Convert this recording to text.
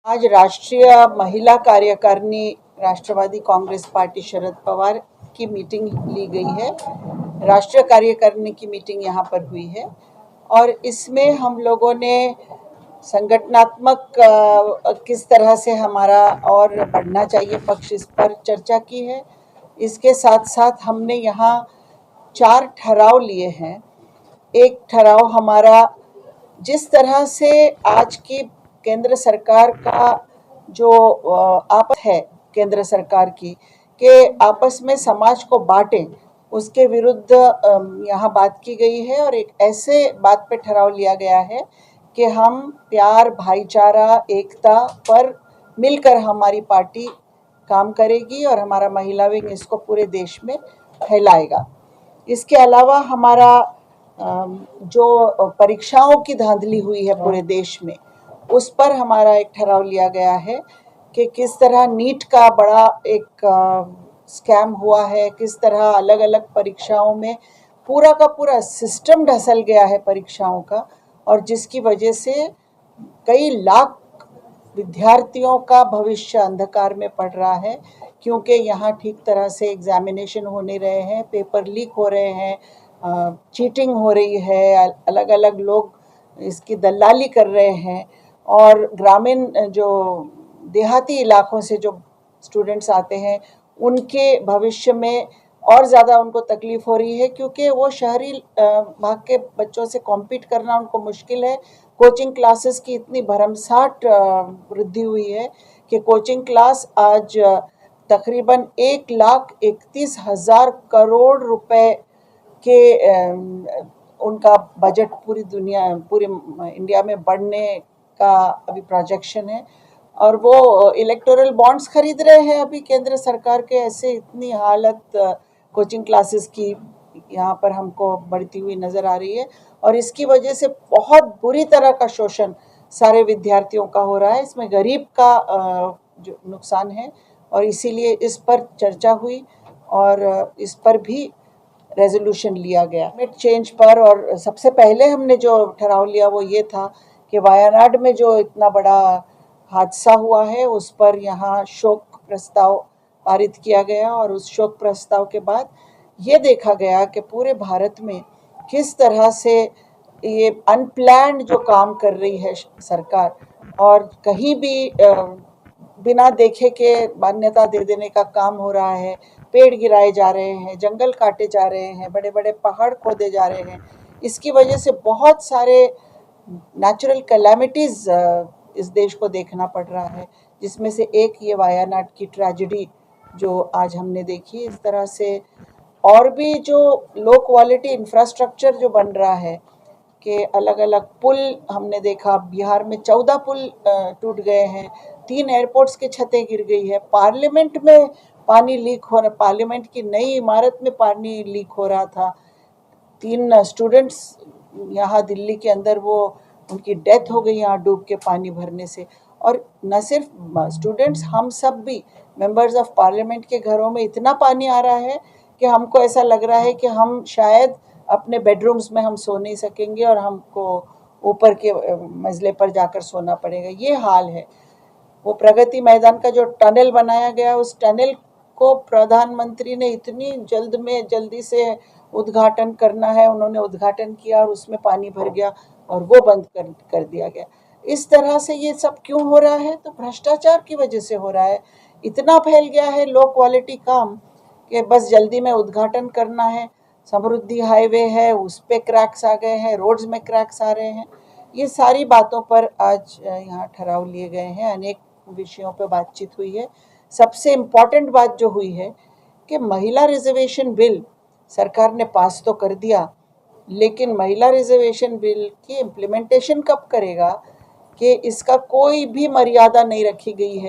आज राष्ट्रीय महिला कार्यकारिणी राष्ट्रवादी कांग्रेस पार्टी शरद पवार की मीटिंग ली गई है। राष्ट्रीय कार्यकारिणी की मीटिंग यहाँ पर हुई है और इसमें हम लोगों ने संगठनात्मक किस तरह से हमारा और बढ़ना चाहिए पक्ष, इस पर चर्चा की है। इसके साथ साथ हमने यहाँ 4 ठहराव लिए हैं। एक ठहराव हमारा जिस तरह से आज की केंद्र सरकार का जो आपस है केंद्र सरकार की कि आपस में समाज को बांटे, उसके विरुद्ध यहाँ बात की गई है और एक ऐसे बात पे ठहराव लिया गया है कि हम प्यार, भाईचारा, एकता पर मिलकर हमारी पार्टी काम करेगी और हमारा महिला विंग इसको पूरे देश में फैलाएगा। इसके अलावा हमारा जो परीक्षाओं की धांधली हुई है पूरे देश में, उस पर हमारा एक ठहराव लिया गया है कि किस तरह नीट का बड़ा एक स्कैम हुआ है, किस तरह अलग अलग परीक्षाओं में पूरा का पूरा सिस्टम ढसल गया है परीक्षाओं का, और जिसकी वजह से कई लाख विद्यार्थियों का भविष्य अंधकार में पड़ रहा है, क्योंकि यहाँ ठीक तरह से एग्जामिनेशन हो नहीं रहे हैं, पेपर लीक हो रहे हैं, चीटिंग हो रही है, अलग अलग लोग इसकी दलाली कर रहे हैं और ग्रामीण जो देहाती इलाकों से जो स्टूडेंट्स आते हैं उनके भविष्य में और ज़्यादा उनको तकलीफ़ हो रही है, क्योंकि वो शहरी भाग के बच्चों से कॉम्पीट करना उनको मुश्किल है। कोचिंग क्लासेस की इतनी भरमसाट वृद्धि हुई है कि कोचिंग क्लास आज तकरीबन 1,31,000 करोड़ रुपए के उनका बजट पूरी इंडिया में बढ़ने का अभी प्रोजेक्शन है। और वो इलेक्टोरल बॉन्ड्स खरीद रहे हैं अभी केंद्र सरकार के। ऐसे इतनी हालत कोचिंग क्लासेस की यहाँ पर हमको बढ़ती हुई नज़र आ रही है और इसकी वजह से बहुत बुरी तरह का शोषण सारे विद्यार्थियों का हो रहा है। इसमें गरीब का जो नुकसान है और इसीलिए इस पर चर्चा हुई और इस पर भी रेजोल्यूशन लिया गया क्लाइमेट चेंज पर। और सबसे पहले हमने जो ठहराव लिया वो ये था कि वायनाड में जो इतना बड़ा हादसा हुआ है उस पर यहाँ शोक प्रस्ताव पारित किया गया और उस शोक प्रस्ताव के बाद ये देखा गया कि पूरे भारत में किस तरह से ये अनप्लान्ड जो काम कर रही है सरकार और कहीं भी बिना देखे के मान्यता दे देने का काम हो रहा है। पेड़ गिराए जा रहे हैं, जंगल काटे जा रहे हैं, बड़े बड़े पहाड़ खोदे जा रहे हैं। इसकी वजह से बहुत सारे नेचुरल कैलामिटीज़ इस देश को देखना पड़ रहा है, जिसमें से एक ये वायनाड की ट्रेजेडी जो आज हमने देखी। इस तरह से और भी जो लो क्वालिटी इंफ्रास्ट्रक्चर जो बन रहा है कि अलग अलग पुल हमने देखा, बिहार में 14 पुल टूट गए हैं, 3 एयरपोर्ट्स की छतें गिर गई है, पार्लियामेंट में पानी लीक हो रहा, पार्लियामेंट की नई इमारत में पानी लीक हो रहा था। 3 स्टूडेंट्स यहाँ दिल्ली के अंदर वो उनकी डेथ हो गई यहाँ डूब के पानी भरने से। और न सिर्फ स्टूडेंट्स, हम सब भी मेंबर्स ऑफ पार्लियामेंट के घरों में इतना पानी आ रहा है कि हमको ऐसा लग रहा है कि हम शायद अपने बेडरूम्स में हम सो नहीं सकेंगे और हमको ऊपर के मंजिले पर जाकर सोना पड़ेगा। ये हाल है। वो प्रगति मैदान का जो टनल बनाया गया, उस टनल को प्रधानमंत्री ने इतनी जल्दी से उद्घाटन करना है, उन्होंने उद्घाटन किया और उसमें पानी भर गया और वो बंद कर दिया गया। इस तरह से ये सब क्यों हो रहा है? तो भ्रष्टाचार की वजह से हो रहा है। इतना फैल गया है लो क्वालिटी काम कि बस जल्दी में उद्घाटन करना है। समृद्धि हाईवे है, उस पे क्रैक्स आ गए हैं, रोड्स में क्रैक्स आ रहे हैं। ये सारी बातों पर आज यहाँ ठहराव लिए गए हैं, अनेक विषयों पर बातचीत हुई है। सबसे इम्पॉर्टेंट बात जो हुई है कि महिला रिजर्वेशन बिल सरकार ने पास तो कर दिया, लेकिन महिला रिजर्वेशन बिल की इम्प्लीमेंटेशन कब करेगा कि इसका कोई भी मर्यादा नहीं रखी गई है।